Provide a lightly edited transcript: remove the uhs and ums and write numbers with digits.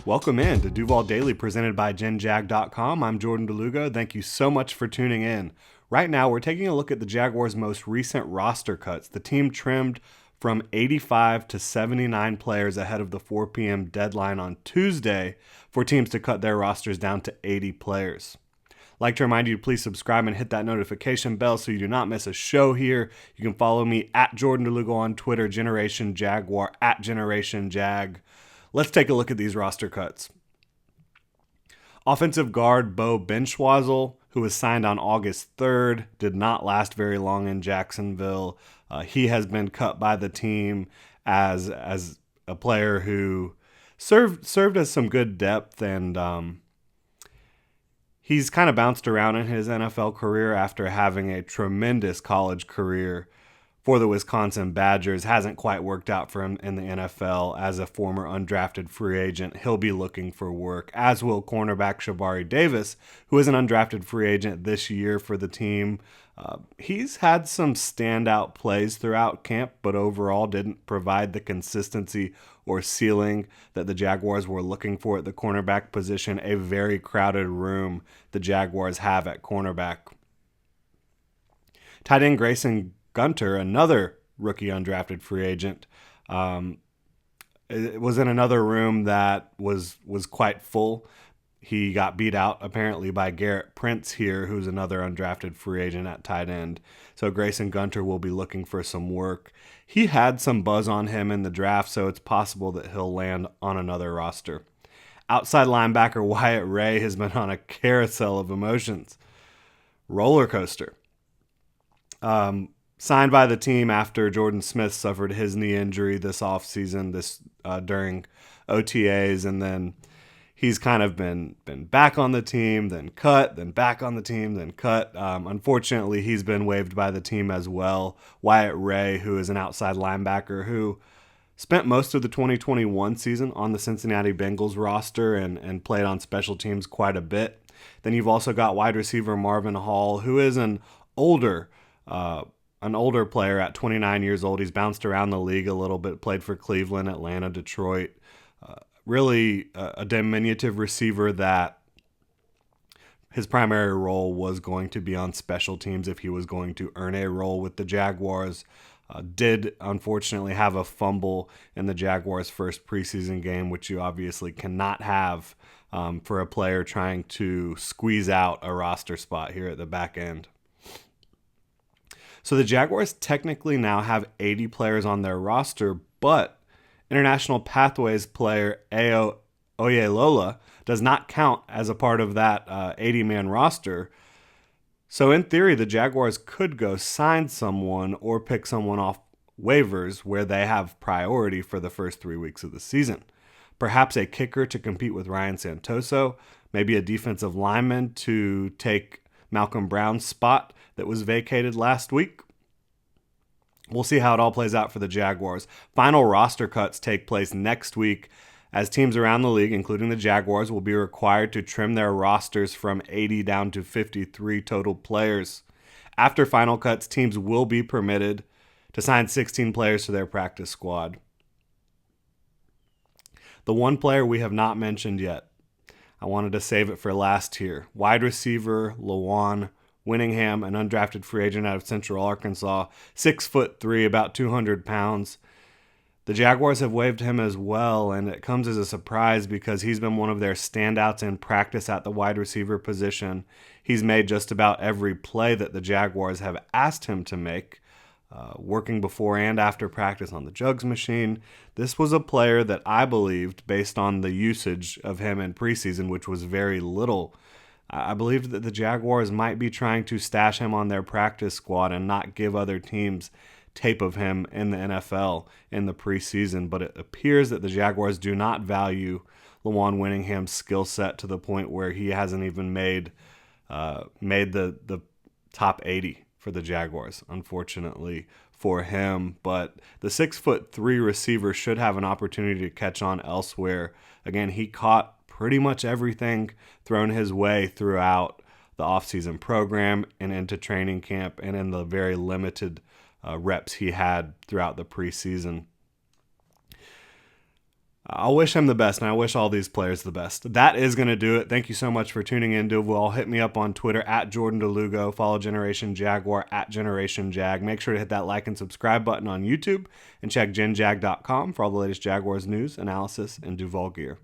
Welcome in to Duval Daily presented by GenJag.com. I'm Jordan DeLugo. Thank you so much for tuning in. Right now, we're taking a look at the Jaguars' most recent roster cuts. The team trimmed from 85 to 79 players ahead of the 4 p.m. deadline on Tuesday for teams to cut their rosters down to 80 players. I'd like to remind you to please subscribe and hit that notification bell so you do not miss a show here. You can follow me at Jordan DeLugo on Twitter, Generation Jaguar, at Generation Jag. Let's take a look at these roster cuts. Offensive guard Bo Benchwazzle, who was signed on August 3rd, did not last very long in Jacksonville. He has been cut by the team as a player who served as some good depth, and he's kind of bounced around in his NFL career after having a tremendous college career for the Wisconsin Badgers. Hasn't quite worked out for him in the NFL. As a former undrafted free agent, he'll be looking for work, as will cornerback Shabari Davis, who is an undrafted free agent this year for the team. He's had some standout plays throughout camp, but overall didn't provide the consistency or ceiling that the Jaguars were looking for at the cornerback position. A very crowded room the Jaguars have at cornerback. Tight end Grayson Gunter, another rookie undrafted free agent, it was in another room that was quite full. He got beat out apparently by Garrett Prince here, who's another undrafted free agent at tight end. So Grayson Gunter will be looking for some work. He had some buzz on him in the draft, so it's possible that he'll land on another roster. Outside linebacker Wyatt Ray has been on a carousel of emotions. Roller coaster. Signed by the team after Jordan Smith suffered his knee injury this offseason, during OTAs, and then he's kind of been back on the team, then cut, then back on the team, then cut. Unfortunately, he's been waived by the team as well. Wyatt Ray, who is an outside linebacker who spent most of the 2021 season on the Cincinnati Bengals roster and played on special teams quite a bit. Then you've also got wide receiver Marvin Hall, who is an older player at 29 years old. He's bounced around the league a little bit, played for Cleveland, Atlanta, Detroit. Really a diminutive receiver that his primary role was going to be on special teams if he was going to earn a role with the Jaguars. Did unfortunately have a fumble in the Jaguars' first preseason game, which you obviously cannot have for a player trying to squeeze out a roster spot here at the back end. So the Jaguars technically now have 80 players on their roster, but International Pathways player Ayo Oyelola does not count as a part of that 80-man roster. So in theory, the Jaguars could go sign someone or pick someone off waivers where they have priority for the first 3 weeks of the season. Perhaps a kicker to compete with Ryan Santoso, maybe a defensive lineman to take Malcolm Brown's spot that was vacated last week. We'll see how it all plays out for the Jaguars. Final roster cuts take place next week as teams around the league, including the Jaguars, will be required to trim their rosters from 80 down to 53 total players. After final cuts, teams will be permitted to sign 16 players to their practice squad. The one player we have not mentioned yet, I wanted to save it for last here. Wide receiver Lawan Winningham, an undrafted free agent out of Central Arkansas, 6'3", about 200 pounds. The Jaguars have waived him as well, and it comes as a surprise because he's been one of their standouts in practice at the wide receiver position. He's made just about every play that the Jaguars have asked him to make, working before and after practice on the jugs machine. This was a player that I believed, based on the usage of him in preseason, which was very little, I believed that the Jaguars might be trying to stash him on their practice squad and not give other teams tape of him in the NFL in the preseason. But it appears that the Jaguars do not value Lawan Winningham's skill set to the point where he hasn't even made the top 80 for the Jaguars, unfortunately for him. But the 6'3" receiver should have an opportunity to catch on elsewhere. Again, he caught pretty much everything thrown his way throughout the offseason program and into training camp and in the very limited reps he had throughout the preseason. I'll wish him the best, and I wish all these players the best. That is going to do it. Thank you so much for tuning in, Duval. Hit me up on Twitter at Jordan DeLugo. Follow Generation Jaguar at Generation Jag. Make sure to hit that like and subscribe button on YouTube, and check genjag.com for all the latest Jaguars news, analysis, and Duval gear.